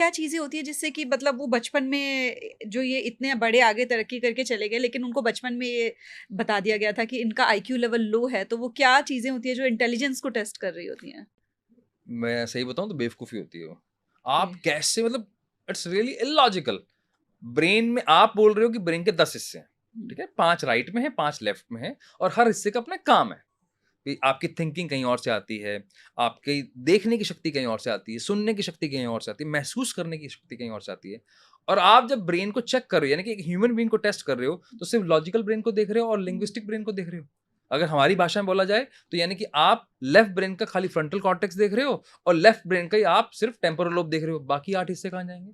क्या चीज़ें होती है जिससे कि मतलब वो बचपन में जो ये इतने बड़े आगे तरक्की करके चले गए, लेकिन उनको बचपन में ये बता दिया गया था कि इनका आईक्यू लेवल लो है, तो वो क्या चीज़ें होती है जो इंटेलिजेंस को टेस्ट कर रही होती हैं? मैं सही बताऊँ तो बेवकूफ़ी होती है वो। ओके। आप कैसे मतलब इट्स रियली इलॉजिकल। ब्रेन में आप बोल रहे हो कि ब्रेन के 10 हिस्से हैं, हुँ, ठीक है? 5 राइट में है, 5 लेफ्ट में है और हर हिस्से का अपना काम है। कि आपकी थिंकिंग कहीं और से आती है, आपकी देखने की शक्ति कहीं और से आती है, सुनने की शक्ति कहीं और से आती है, महसूस करने की शक्ति कहीं और से आती है। और आप जब ब्रेन को चेक कर रहे हो, यानी कि एक ह्यूमन बीइंग को टेस्ट कर रहे हो, तो सिर्फ लॉजिकल ब्रेन को देख रहे हो और हुँ, लिंग्विस्टिक ब्रेन को देख रहे हो। अगर हमारी भाषा में बोला जाए, तो यानी कि आप लेफ्ट ब्रेन का खाली फ्रंटल कॉर्टेक्स देख रहे हो और लेफ्ट ब्रेन का ही आप सिर्फ टेम्पोरल लोब देख रहे हो, बाकी 8 हिस्से कहाँ जाएँगे?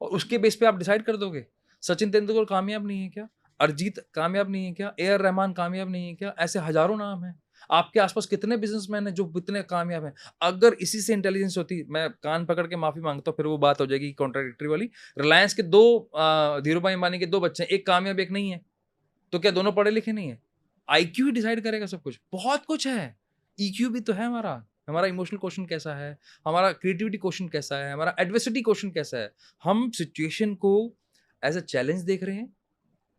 और उसके बेस पे आप डिसाइड कर दोगे। सचिन तेंदुलकर कामयाब नहीं है क्या? अरिजीत कामयाब नहीं है क्या? ए आर रहमान कामयाब नहीं है क्या? ऐसे हज़ारों नाम हैं। आपके आस-पास कितने बिज़नेसमैन हैं जो इतने कामयाब हैं। अगर इसी से इंटेलिजेंस होती, मैं कान पकड़ के माफ़ी माँगता हूँ, फिर वो बात हो जाएगी कॉन्ट्राडिक्टरी वाली। रिलायंस के 2 धीरूभाई अंबानी के 2 बच्चे हैं, एक कामयाब एक नहीं है। तो क्या दोनों पढ़े-लिखे नहीं हैं? आईक्यू ही डिसाइड करेगा सब कुछ। बहुत कुछ है। ईक्यू भी तो है हमारा। हमारा इमोशनल क्वोटिएंट कैसा है? हमारा क्रिएटिविटी क्वोटिएंट कैसा है? हमारा एडवर्सिटी क्वोटिएंट कैसा है? हम सिचुएशन को एज़ अ चैलेंज देख रहे हैं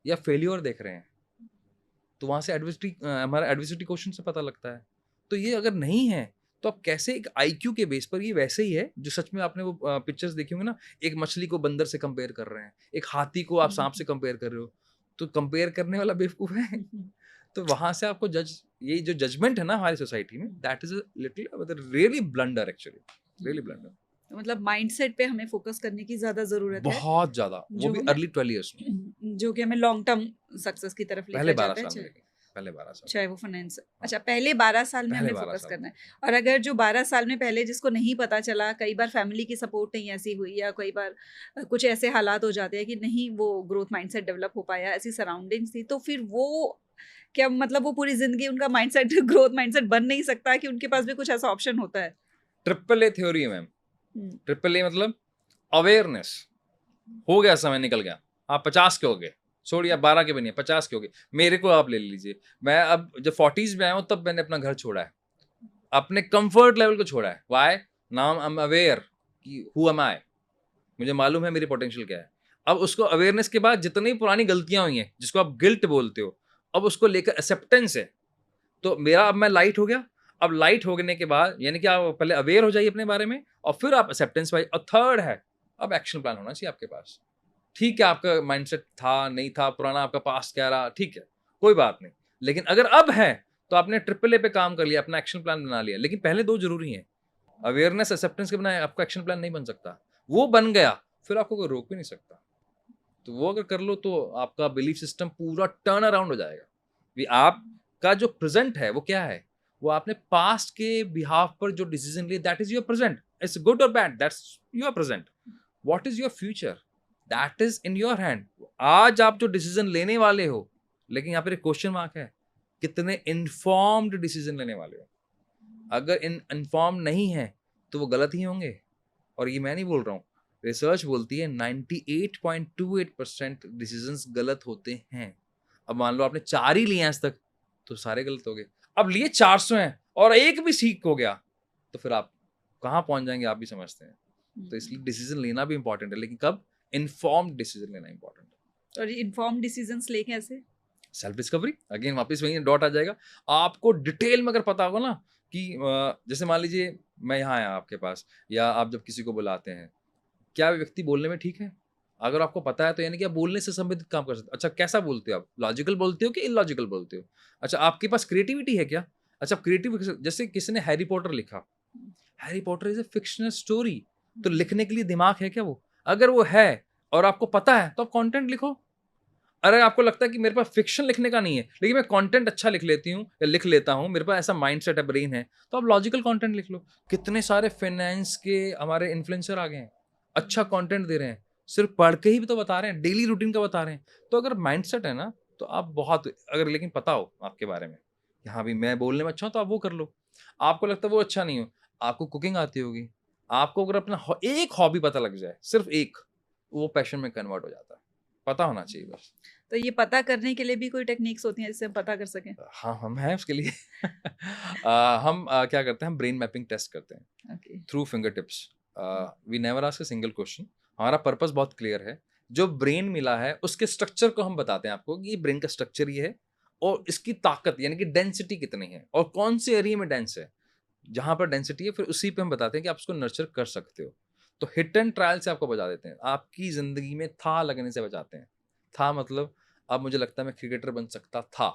या फेल्योर देख रहे हैं? तो वहाँ से हमारा एडवर्सिटी क्वोटिएंट से पता लगता है। तो ये अगर नहीं है, तो आप कैसे एक आईक्यू के बेस पर, ये वैसे ही है जो सच में आपने वो पिक्चर्स देखी होंगी ना, एक मछली को बंदर से कंपेयर कर रहे हैं, एक हाथी को आप हुँ, साँप से कंपेयर कर रहे हो। तो कंपेयर करने वाला बेवकूफ है। हुँ, हुँ, तो वहाँ से आपको ये जो जजमेंट है ना हमारी सोसाइटी में, हुँ, दैट इज़ अ लिटिल मतलब रियली ब्लंडर एक्चुअली, रियली हुँ। ब्लंडर। तो मतलब माइंडसेट पे हमें फ़ोकस करने की ज़्यादा ज़रूरत है, बहुत ज़्यादा, वो जो भी हमें अर्ली 12 इयर्स में। जो कि हमें लॉन्ग टर्म सक्सेस की तरफ पहले लेकर 12 जाता है, साल में चाहे लेकिन, पहले 12 साल। चाहे वो फाइनेंस। हाँ, अच्छा, पहले 12 साल में पहले हमें 12 फ़ोकस साल करना में। है। और अगर जो 12 साल में पहले जिसको नहीं पता चला, कई बार फैमिली की सपोर्ट नहीं ऐसी हुई या कई बार कुछ ऐसे हालात हो जाते हैं कि नहीं वो ग्रोथ माइंडसेट डेवलप हो पाया, ऐसी सराउंडिंग्स थी, तो फिर वो क्या मतलब वो पूरी ज़िंदगी उनका माइंडसेट ग्रोथ माइंडसेट बन नहीं सकता कि उनके पास भी कुछ ऐसा ऑप्शन होता है? ट्रिपल ए थ्योरी है मैम। हुँ, ट्रिपल ए मतलब अवेयरनेस। हो गया, समय निकल गया। आप 50 के हो गए, छोड़िए आप 12 के भी नहीं, 50 के हो गए। मेरे को आप ले लीजिए, मैं अब जब 40s में आया हूँ तब मैंने अपना घर छोड़ा है। अपने कम्फर्ट लेवल को छोड़ा है। Why? Now I am aware कि हू एम आई? मुझे मालूम है मेरी पोटेंशियल क्या है। अब उसको अवेयरनेस के बाद जितनी पुरानी गलतियाँ हुई हैं, जिसको आप गिल्ट बोलते हो, अब उसको लेकर एक्सेप्टेंस है। तो मेरा अब मैं लाइट हो गया। अब लाइट होने के बाद यानी कि आप पहले अवेयर हो जाइए अपने बारे में और फिर आप एक्सेप्टेंस पाइए और थर्ड है, अब एक्शन प्लान होना चाहिए आपके पास। ठीक है, आपका माइंडसेट था, नहीं था, पुराना आपका पास्ट कह रहा, ठीक है, कोई बात नहीं। लेकिन अगर अब है, तो आपने ट्रिपल ए पे काम कर लिया, अपना एक्शन प्लान बना लिया। लेकिन पहले 2 ज़रूरी हैं। अवेयरनेस, एक्सेप्टेंस के बिना आपका एक्शन प्लान नहीं बन सकता। वो बन गया, फिर आपको कोई रोक भी नहीं सकता। तो वो अगर कर लो तो आपका बिलीफ सिस्टम पूरा टर्न अराउंड हो जाएगा। कि आपका जो प्रेज़ेंट है, वो क्या है? वो आपने पास्ट के बिहाफ़ पर जो डिसीज़न लिए, that is your present. It's good or bad, that's your present. What is your future? That is in your hand. आज आप जो डिसीज़न लेने वाले हो, लेकिन यहाँ पर एक क्वेश्चन मार्क है, कितने इन्फॉर्म्ड डिसीज़न लेने वाले हो? अगर इन्फॉर्म नहीं है, तो वो गलत ही होंगे। और ये मैं नहीं बोल रहा हूँ, रिसर्च बोलती है 98.28% डिसीज़न्स गलत होते हैं। अब मान लो आपने 4 ही लिए हैं आज तक, तो सारे गलत हो गए। अब लिए 400 हैं और एक भी ठीक हो गया, तो फिर आप कहाँ पहुँच जाएँगे आप भी समझते हैं। तो हुँ। इसलिए डिसीज़न लेना भी इम्पोर्टेंट है, लेकिन कब? इन्फॉर्म्ड डिसीज़न लेना इम्पोर्टेंट है। और इन्फॉर्म्ड डिसीजंस लें कैसे? सेल्फ डिस्कवरी, अगेन वापस वही डॉट आ जाएगा। आपको डिटेल में अगर पता होगा ना कि जैसे मान लीजिए मैं यहाँ आया आपके पास या आप जब किसी को बुलाते हैं, क्या व्यक्ति बोलने में ठीक है? अगर आपको पता है तो यानी कि आप बोलने से संबंधित काम कर सकते हो। अच्छा, कैसा बोलते हो आप? लॉजिकल बोलते हो कि इलॉजिकल बोलते हो? अच्छा, आपके पास क्रिएटिविटी है क्या? अच्छा, क्रिएटिव जैसे किसी ने हैरी पॉटर लिखा, Harry Potter is a fictional story, तो हुँ, लिखने के लिए दिमाग है क्या वो? अगर वो है और आपको पता है तो आप कंटेंट लिखो। अगर आपको लगता है कि मेरे पास फ़िक्शन लिखने का नहीं है, लेकिन मैं कंटेंट अच्छा लिख लेती हूँ या लिख लेता हूँ, मेरे पास ऐसा माइंडसेट है, ब्रेन है, तो आप लॉजिकल कंटेंट लिख लो। कितने सारे फाइनेंस के हमारे इन्फ्लुएंसर आ गए हैं, अच्छा हुँ। कंटेंट दे रहे हैं, सिर्फ़ पढ़ के ही भी तो बता रहे हैं, डेली रूटीन का बता रहे हैं। तो अगर माइंडसेट है ना, तो आप बहुत अगर लेकिन पता हो आपके बारे में, कि हाँ, भई मैं बोलने में अच्छा हूँ, तो आप वो कर लो। आपको लगता है वो अच्छा नहीं हो, आपको कुकिंग आती होगी, आपको अगर अपना एक हॉबी पता लग जाए, सिर्फ़ एक, वो पैशन में कन्वर्ट हो जाता है। पता होना चाहिए बस। तो ये पता करने के लिए भी कोई टेक्निक्स होती हैं जिससे हम पता कर सकें? हाँ, हम हैं उसके लिए। हम क्या करते हैं, हम ब्रेन मैपिंग टेस्ट करते हैं okay. Through finger tips. We never ask a single question. हमारा पर्पस बहुत क्लियर है। जो ब्रेन मिला है उसके स्ट्रक्चर को हम बताते हैं आपको कि ये ब्रेन का स्ट्रक्चर ये है और इसकी ताकत यानी कि डेंसिटी कितनी है और कौन से एरिया में डेंस है। जहां पर डेंसिटी है फिर उसी पे हम बताते हैं कि आप उसको नर्चर कर सकते हो। तो हिट एंड ट्रायल से आपको बता देते हैं, आपकी जिंदगी में था लगने से बचाते हैं। था मतलब अब मुझे लगता है मैं क्रिकेटर बन सकता था,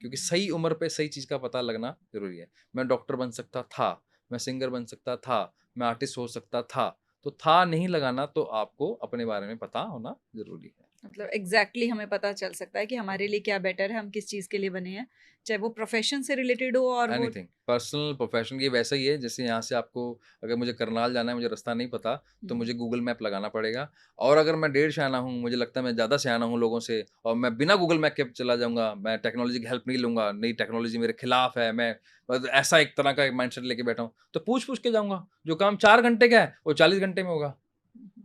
क्योंकि सही उम्र पे सही चीज का पता लगना जरूरी है। मैं डॉक्टर बन सकता था, मैं सिंगर बन सकता था, मैं आर्टिस्ट हो सकता था। तो था नहीं लगाना, तो आपको अपने बारे में पता होना जरूरी है। मतलब एग्जैक्टली हमें पता चल सकता है कि हमारे लिए क्या बेटर है, हम किस चीज़ के लिए बने हैं, चाहे वो प्रोफेशन से रिलेटेड हो और वो। एनीथिंग पर्सनल प्रोफेशनल, ये वैसा ही है जैसे यहाँ से आपको अगर मुझे करनाल जाना है, मुझे रास्ता नहीं पता, तो मुझे गूगल मैप लगाना पड़ेगा। और अगर मैं डेढ़ सियाना हूँ, मुझे लगता है मैं ज़्यादा सियाना हूँ लोगों से, और मैं बिना गूगल मैप के चला जाऊँगा, मैं टेक्नोलॉजी की हेल्प नहीं लूँगा, नई टेक्नोलॉजी मेरे खिलाफ है, मैं बस ऐसा एक तरह का माइंडसेट लेके बैठा हूँ, तो पूछ पूछ के जाऊँगा। जो काम 4 घंटे का है वो 40 घंटे में होगा।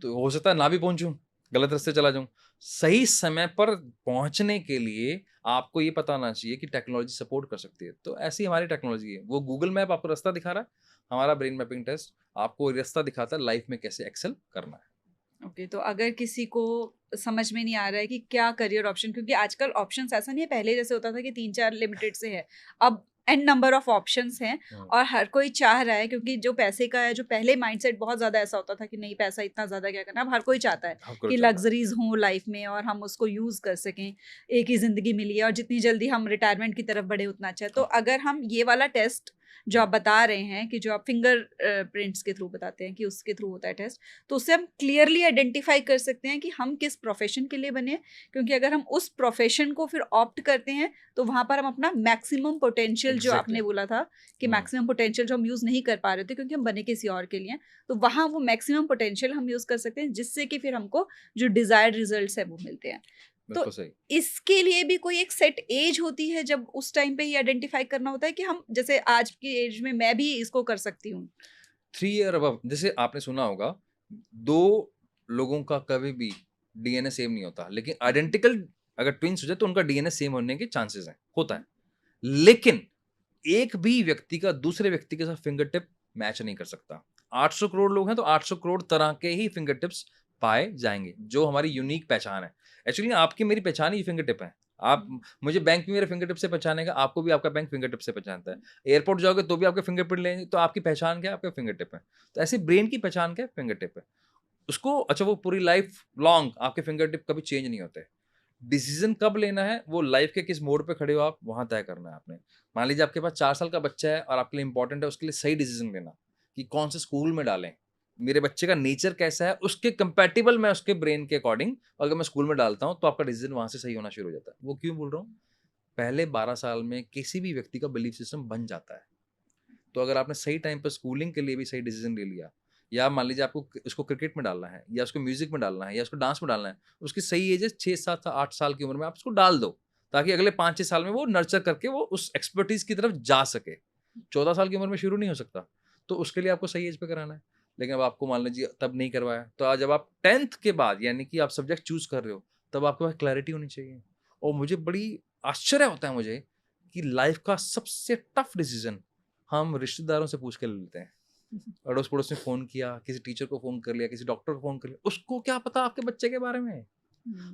तो हो सकता है ना भी पहुंचूं, गलत रास्ते चला जाऊं। सही समय पर पहुंचने के लिए आपको ये पता होना चाहिए कि टेक्नोलॉजी सपोर्ट कर सकती है। तो ऐसी हमारी टेक्नोलॉजी है। वो गूगल मैप आपको रास्ता दिखा रहा है, हमारा ब्रेन मैपिंग टेस्ट आपको रास्ता दिखाता है लाइफ में कैसे एक्सेल करना है। ओके, तो अगर किसी को समझ में नहीं आ रहा है कि क्या करियर ऑप्शन, क्योंकि आजकल ऑप्शंस ऐसा नहीं है पहले जैसे होता था कि 3-4 लिमिटेड से है, अब एन नंबर ऑफ ऑप्शंस हैं और हर कोई चाह रहा है, क्योंकि जो पैसे का है, जो पहले माइंडसेट बहुत ज़्यादा ऐसा होता था कि नहीं पैसा इतना ज़्यादा क्या करना, अब हर कोई चाहता है आपको कि चाहता है। लग्जरीज हों लाइफ में और हम उसको यूज़ कर सकें। एक ही ज़िंदगी मिली है और जितनी जल्दी हम रिटायरमेंट की तरफ बढ़े उतना अच्छा है। तो हाँ। अगर हम ये वाला टेस्ट जो आप बता रहे हैं कि जो आप फिंगर प्रिंट्स के थ्रू बताते हैं कि उसके थ्रू होता है टेस्ट, तो उससे हम क्लियरली आइडेंटिफाई कर सकते हैं कि हम किस प्रोफेशन के लिए बने हैं। क्योंकि अगर हम उस प्रोफेशन को फिर ऑप्ट करते हैं तो वहां पर हम अपना मैक्सिमम पोटेंशियल, जो एग्जैक्टली। आपने बोला था कि मैक्सिमम पोटेंशियल जो हम यूज नहीं कर पा रहे थे क्योंकि हम बने किसी और के लिए हैं, तो वहां वो मैक्सिमम पोटेंशियल हम यूज कर सकते हैं, जिससे कि फिर हमको जो डिजायर्ड रिजल्ट्स है वो मिलते हैं। तो बिल्कुल सही। इसके लिए भी कोई एक सेट एज होती है जब उस टाइम पे ही आइडेंटिफाई करना होता है कि हम जैसे आज की एज में मैं भी इसको कर सकती हूँ? 3 ईयर अब जैसे आपने सुना होगा, दो लोगों का कभी भी डीएनए सेम नहीं होता, लेकिन आइडेंटिकल अगर ट्विंस हो जाए तो उनका डीएनए सेम होने के चांसेस हैं, होता है। लेकिन एक भी व्यक्ति का दूसरे व्यक्ति के साथ फिंगर टिप मैच नहीं कर सकता। 800 करोड़ लोग हैं तो 800 करोड़ तरह के ही फिंगर टिप्स पाए जाएंगे, जो हमारी यूनिक पहचान है। एक्चुअली आपकी मेरी पहचान ही फिंगर टिप है। आप मुझे बैंक में मेरे फिंगर टिप से पहचानेगा, आपको भी आपका बैंक फिंगर टिप से पहचानता है। एयरपोर्ट जाओगे तो भी आपके फिंगरप्रिंट लेंगे, तो आपकी पहचान क्या है? आपका फिंगर टिप है। तो ऐसे ब्रेन की पहचान क्या है? फिंगर टिप है। उसको अच्छा, वो पूरी लाइफ लॉन्ग आपके फिंगर टिप कभी चेंज नहीं होते। डिसीजन कब लेना है, वो लाइफ के किस मोड़ पे खड़े हो आप, वहां तय करना है आपने। मान लीजिए आपके पास 4 साल का बच्चा है और आपके लिए इंपॉर्टेंट है उसके लिए सही डिसीजन लेना कि कौन से स्कूल में डालें, मेरे बच्चे का नेचर कैसा है, उसके कंपैटिबल मैं उसके ब्रेन के अकॉर्डिंग अगर मैं स्कूल में डालता हूँ तो आपका डिसीजन वहां से सही होना शुरू हो जाता है। वो क्यों बोल रहा हूँ, पहले 12 साल में किसी भी व्यक्ति का बिलीफ सिस्टम बन जाता है। तो अगर आपने सही टाइम पर स्कूलिंग के लिए भी सही डिसीजन ले लिया, या मान लीजिए आपको उसको क्रिकेट में डालना है या उसको म्यूजिक में डालना है या उसको डांस में डालना है, उसकी सही एज है 6, 7, 8 साल की उम्र में आप उसको डाल दो, ताकि अगले 5, 6 साल में वो नर्चर करके वो उस एक्सपर्टीज की तरफ जा सके। 14 साल की उम्र में शुरू नहीं हो सकता, तो उसके लिए आपको सही एज पे कराना है। लेकिन अब आपको मान लीजिए तब नहीं करवाया, तो आज जब आप 10th के बाद यानी कि आप सब्जेक्ट चूज कर रहे हो, तब आपके पास क्लैरिटी होनी चाहिए। और मुझे बड़ी आश्चर्य होता है मुझे कि लाइफ का सबसे टफ डिसीजन हम रिश्तेदारों से पूछ के ले लेते हैं। अड़ोस पड़ोस में फोन किया, किसी टीचर को फोन कर लिया, किसी डॉक्टर को फोन कर लिया, उसको क्या पता आपके बच्चे के बारे में।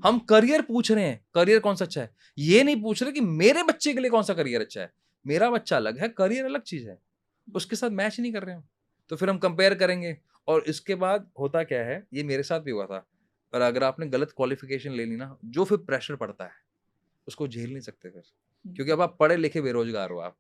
हम करियर पूछ रहे हैं, करियर कौन सा अच्छा है, ये नहीं पूछ रहे कि मेरे बच्चे के लिए कौन सा करियर अच्छा है। मेरा बच्चा अलग है, करियर अलग चीज है, उसके साथ मैच नहीं कर रहे हो, तो फिर हम कंपेयर करेंगे। और इसके बाद होता क्या है, ये मेरे साथ भी हुआ था, पर अगर आपने गलत क्वालिफिकेशन ले ली ना, जो फिर प्रेशर पड़ता है उसको झेल नहीं सकते फिर, क्योंकि अब आप पढ़े लिखे बेरोजगार हो आप।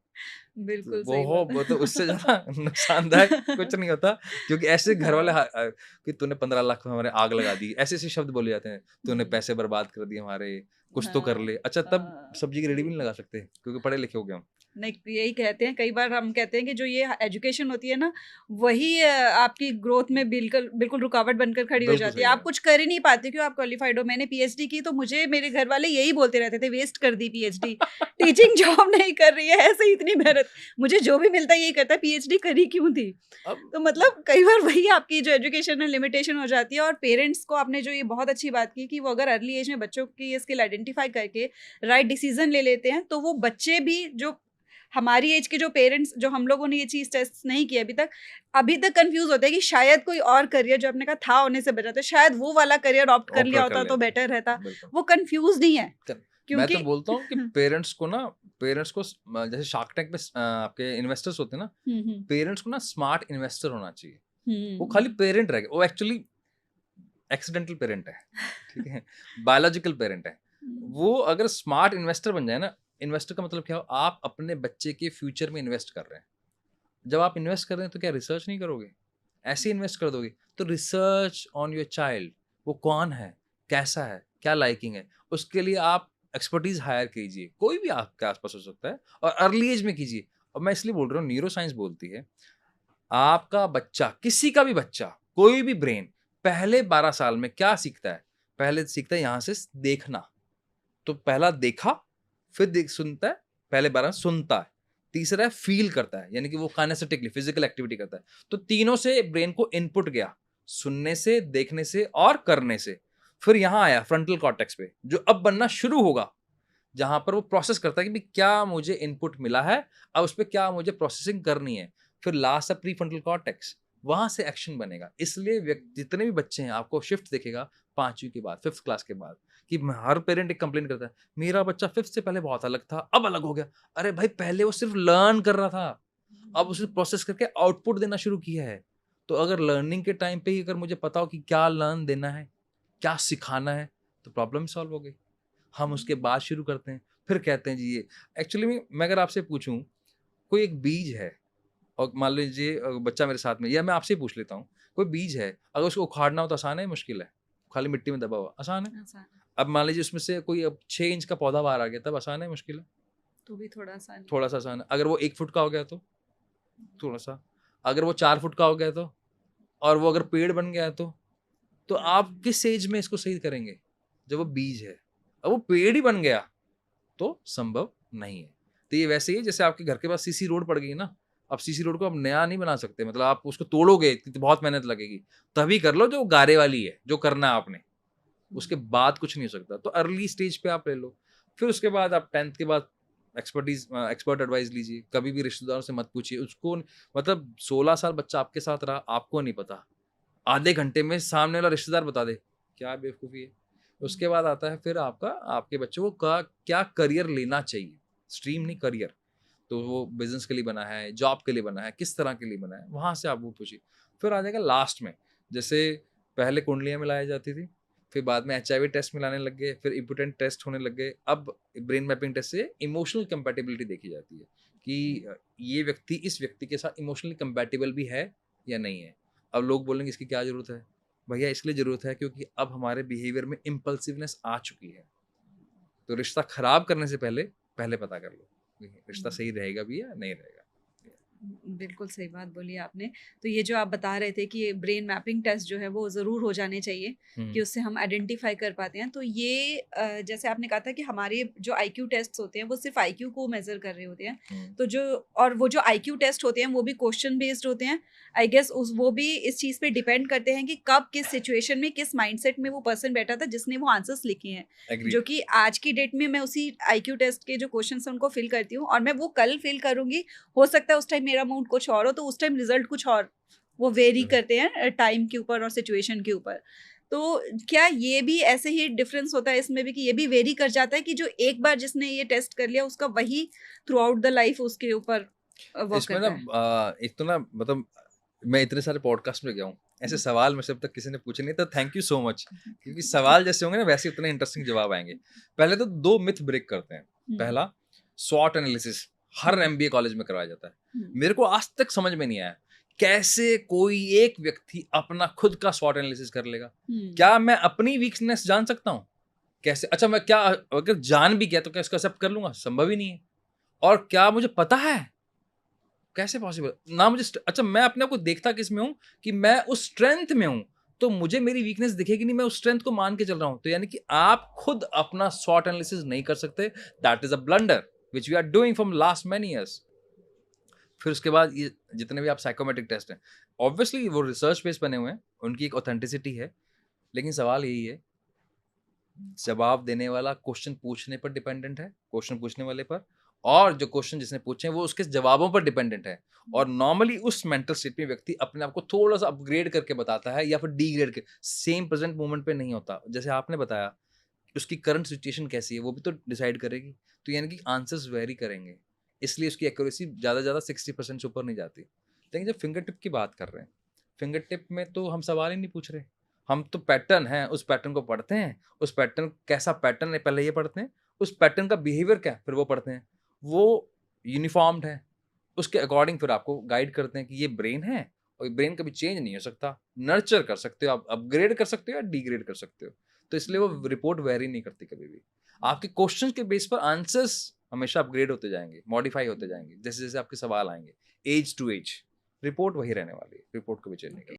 तो बिल्कुल वो सही हो बात। वो तो उससे ज़्यादा नुकसानदायक कुछ नहीं होता, क्योंकि ऐसे घर वाले हाँ। कि तूने 15 लाख में हमारे आग लगा दी, ऐसे-ऐसे शब्द बोले जाते हैं, तूने हुँ। पैसे बर्बाद कर दिए हमारे, कुछ तो कर हाँ, ले। अच्छा, तब सब्जी की रेडी भी नहीं बिल्कुल। लगा सकते क्योंकि पढ़े लिखे हो गए हम। नहीं, यही कहते हैं, कई बार हम कहते हैं कि जो ये एजुकेशन होती है ना, वही आपकी ग्रोथ में बिल्कुल बिल्कुल रुकावट बनकर खड़ी हो बिल्कुल जाती है। सही आप बात। कुछ कर ही नहीं पाते, क्यों आप क्वालिफाइड हो। मैंने पीएचडी की तो मुझे मेरे घर वाले यही बोलते रहते थे, वेस्ट कर दी पीएचडी, टीचिंग जॉब नहीं कर रही है, ऐसे ही इतनी मेहनत, मुझे जो भी मिलता है यही करता है, पीएचडी करी क्यों थी? अब तो मतलब कई बार वही आपकी जो एजुकेशन है लिमिटेशन हो जाती है। और पेरेंट्स को आपने जो ये बहुत अच्छी बात की कि वो अगर अर्ली एज में बच्चों की ये स्किल आइडेंटिफाई करके राइट डिसीजन ले लेते हैं, तो वो बच्चे भी जो हमारी एज के जो पेरेंट्स, जो हम लोगों ने ये चीज़ टेस्ट नहीं की अभी तक कंफ्यूज होते हैं कि शायद कोई और करियर जो आपने कहा था होने से बचा, तो शायद वो वाला करियर ऑप्ट कर लिया ऑप्ट कर होता तो लेते बेटर रहता। बिल्कुल। वो कंफ्यूज नहीं है मैं तो क्योंकि बोलता हूँ कि पेरेंट्स को जैसे शार्क टैंक में आपके इन्वेस्टर्स होते हैं ना, पेरेंट्स को ना स्मार्ट इन्वेस्टर होना चाहिए। वो खाली पेरेंट रह गए, वो एक्चुअली एक्सीडेंटल पेरेंट है, ठीक है, बायोलॉजिकल पेरेंट है। वो अगर स्मार्ट इन्वेस्टर बन जाए ना, इन्वेस्टर का मतलब क्या हो, आप अपने बच्चे के फ्यूचर में इन्वेस्ट कर रहे हैं। जब आप इन्वेस्ट कर रहे हैं तो क्या रिसर्च नहीं करोगे, ऐसे इन्वेस्ट कर दोगे? तो रिसर्च ऑन योर चाइल्ड, वो कौन है, कैसा है, क्या लाइकिंग है, उसके लिए आप एक्सपर्टीज हायर कीजिए, कोई भी आपके आसपास हो सकता है, और अर्ली एज में कीजिए। और मैं इसलिए बोल रहा हूँ, न्यूरो साइंस बोलती है आपका बच्चा, किसी का भी बच्चा, कोई भी ब्रेन पहले 12 साल में क्या सीखता है? पहले सीखता है यहाँ से देखना, तो पहला देखा, फिर सुनता है, पहले 12 सुनता है, तीसरा है फील करता है, यानी कि वो काइनेस्थेटिकली फिजिकल एक्टिविटी करता है। तो तीनों से ब्रेन को इनपुट गया, सुनने से, देखने से और करने से। फिर यहां आया फ्रंटल कॉर्टेक्स पे, जो अब बनना शुरू होगा, जहां पर वो प्रोसेस करता है कि भी क्या मुझे इनपुट मिला है, अब उस पर क्या मुझे प्रोसेसिंग करनी है। फिर लास्ट है प्री फ्रंटल कॉर्टेक्स, वहां से एक्शन बनेगा। इसलिए जितने भी बच्चे हैं, आपको शिफ्ट दिखेगा 5वीं के बाद, 5th क्लास के बाद, कि हर पेरेंट एक कंप्लेन करता है, मेरा बच्चा 5th से पहले बहुत अलग था, अब अलग हो गया। अरे भाई, पहले वो सिर्फ लर्न कर रहा था, अब उसे प्रोसेस करके आउटपुट देना शुरू किया है। तो अगर लर्निंग के टाइम पे ही अगर मुझे पता हो कि क्या लर्न देना है, क्या सिखाना है, तो प्रॉब्लम सॉल्व हो गई। हम उसके बाद शुरू करते हैं, फिर कहते हैं जी ये एक्चुअली में, मैं अगर आपसे पूछूं, कोई एक बीज है, और मान लीजिए बच्चा मेरे साथ में, या मैं आपसे ही पूछ लेता हूँ, कोई बीज है, अगर उसको उखाड़ना हो तो आसान है, मुश्किल है? खाली मिट्टी में दबा हुआ आसान है। आसान है। अब मान लीजिए उसमें से कोई अब 6 इंच का पौधा बाहर आ गया, तब आसान है, मुश्किल है? तो भी थोड़ा आसान है। थोड़ा सा आसान है। अगर वो 1 फुट का हो गया तो थोड़ा सा, अगर वो 4 फुट का हो गया तो, और वो अगर पेड़ बन गया तो आप किस एज में इसको सही करेंगे? जब वो बीज है। अब वो पेड़ ही बन गया तो संभव नहीं है। तो ये वैसे ही है जैसे आपके घर के पास सीसी रोड पड़ गई ना, अब सीसी रोड को आप नया नहीं बना सकते, मतलब आप उसको तोड़ोगे तो बहुत मेहनत लगेगी, तभी कर लो जो गारे वाली है, जो करना है आपने, उसके बाद कुछ नहीं हो सकता। तो अर्ली स्टेज पे आप ले लो, फिर उसके बाद आप 10th के बाद एक्सपर्ट एडवाइस लीजिए। कभी भी रिश्तेदारों से मत पूछिए उसको, मतलब 16 साल बच्चा आपके साथ रहा, आपको नहीं पता, आधे घंटे में सामने वाला रिश्तेदार बता दे, क्या बेवकूफ़ी है। उसके बाद आता है फिर आपका, आपके बच्चों को क्या करियर लेना चाहिए, स्ट्रीम नहीं करियर। तो वो बिजनेस के लिए बना है, जॉब के लिए बना है, किस तरह के लिए बना है, वहां से आप वो पूछिए। फिर आ जाएगा लास्ट में, जैसे पहले कुंडलियां मिलाई जाती थी, फिर बाद में HIV टेस्ट मिलाने लग गए, फिर इम्पोर्टेंट टेस्ट होने लग गए। अब ब्रेन मैपिंग टेस्ट से इमोशनल कंपैटिबिलिटी देखी जाती है कि ये व्यक्ति इस व्यक्ति के साथ इमोशनली कंपैटिबल भी है या नहीं है। अब लोग बोलेंगे इसकी क्या जरूरत है? भैया इसलिए जरूरत है क्योंकि अब हमारे बिहेवियर में इम्पल्सिवनेस आ चुकी है। तो रिश्ता खराब करने से पहले पहले पता कर लो कि रिश्ता सही रहेगा भी या नहीं रहेगा। बिल्कुल सही बात बोली आपने। तो ये जो आप बता रहे थे कि ये ब्रेन मैपिंग टेस्ट जो है वो ज़रूर हो जाने चाहिए कि उससे हम आइडेंटिफ़ाई कर पाते हैं। तो ये जैसे आपने कहा था कि हमारे जो आईक्यू टेस्ट्स होते हैं वो सिर्फ़ आईक्यू को मेज़र कर रहे होते हैं। तो वो जो आईक्यू टेस्ट होते हैं वो भी क्वेश्चन बेस्ड होते हैं। आई गेस वो भी इस चीज़ पे डिपेंड करते हैं कि कब, किस सिचुएशन में, किस माइंडसेट में वो पर्सन बैठा था जिसने वो आंसर्स लिखे हैं। जो एग्रीड। कि आज की डेट में मैं उसी आईक्यू टेस्ट के जो क्वेश्चंस हैं उनको फिल करती हूँ और मैं वो कल फिल करूँगी। हो सकता है उस टाइम मेरा मूड कुछ और हो तो उस टाइम रिजल्ट कुछ और, वो वेरी करते हैं टाइम के ऊपर और सिचुएशन के ऊपर। तो क्या ये भी ऐसे ही डिफरेंस होता है इसमें भी कि ये भी वेरी कर जाता है कि जो एक बार जिसने ये टेस्ट कर लिया उसका वही थ्रू आउट द लाइफ उसके ऊपर वर्क इसमें ना करता है? एक तो ना मतलब मैं इतने सारे पॉडकास्ट में गया हूँ, ऐसे सवाल मुझसे अब तक किसी ने पूछे नहीं, तो थैंक यू सो मच, क्योंकि सवाल जैसे होंगे ना वैसे उतने इंटरेस्टिंग जवाब आएंगे। पहले तो 2 मिथ ब्रेक करते हैं। पहला, स्वॉट एनालिसिस हर MBA कॉलेज में करवाया जाता है। मेरे को आज तक समझ में नहीं आया कैसे कोई एक व्यक्ति अपना खुद का स्वॉट एनालिसिस कर लेगा। क्या मैं अपनी वीकनेस जान सकता हूँ? कैसे? अच्छा, मैं क्या अगर जान भी गया तो क्या इसको एक्सेप्ट कर लूंगा? संभव ही नहीं है। और क्या मुझे पता है? कैसे पॉसिबल? ना मुझे अच्छा, मैं अपने आप को देखता किस में हूँ कि मैं उस स्ट्रेंथ में हूँ, तो मुझे मेरी वीकनेस दिखेगी नहीं, मैं उस स्ट्रेंथ को मान के चल रहा हूँ। तो यानी कि आप खुद अपना स्वॉट एनालिसिस नहीं कर सकते। That is a blunder which we are doing from last many years. फिर उसके बाद ये जितने भी आप साइकोमेट्रिक टेस्ट हैं, ऑब्वियसली वो रिसर्च बेस्ड बने हुए हैं, उनकी एक ऑथेंटिसिटी है, लेकिन सवाल यही है, जवाब देने वाला क्वेश्चन पूछने पर डिपेंडेंट है, क्वेश्चन पूछने वाले पर, और जो क्वेश्चन जिसने पूछे हैं वो उसके जवाबों पर डिपेंडेंट है। और नॉर्मली उस मेंटल स्टेट में व्यक्ति अपने आप को थोड़ा सा अपग्रेड करके बताता है या फिर डीग्रेड के, सेम प्रेजेंट मोमेंट पे नहीं होता। जैसे आपने बताया उसकी करंट सिचुएशन कैसी है वो भी तो डिसाइड करेगी। तो यानी कि आंसर्स वेरी करेंगे, इसलिए उसकी एक्यूरेसी ज़्यादा से ज़्यादा 60% से ऊपर नहीं जाती। लेकिन जब फिंगर टिप की बात कर रहे हैं, फिंगर टिप में तो हम सवाल ही नहीं पूछ रहे, हम तो पैटर्न है उस पैटर्न को पढ़ते हैं। उस पैटर्न कैसा पैटर्न है पहले ये पढ़ते हैं, उस पैटर्न का बिहेवियर क्या है फिर वो पढ़ते हैं। वो यूनिफॉर्म्ड है, उसके अकॉर्डिंग फिर आपको गाइड करते हैं कि ये ब्रेन है और ब्रेन कभी चेंज नहीं हो सकता। नर्चर कर सकते हो आप, अपग्रेड कर सकते हो या डिग्रेड कर सकते हो। तो इसलिए वो रिपोर्ट वेरी नहीं करती कभी भी। आपके क्वेश्चन के बेस पर आंसर्स हमेशा अपग्रेड होते जाएंगे, मॉडिफाई होते जाएंगे जैसे जैसे आपके सवाल आएंगे, एज टू एज। रिपोर्ट वही रहने वाली है, रिपोर्ट कभी चेंज नहीं करती।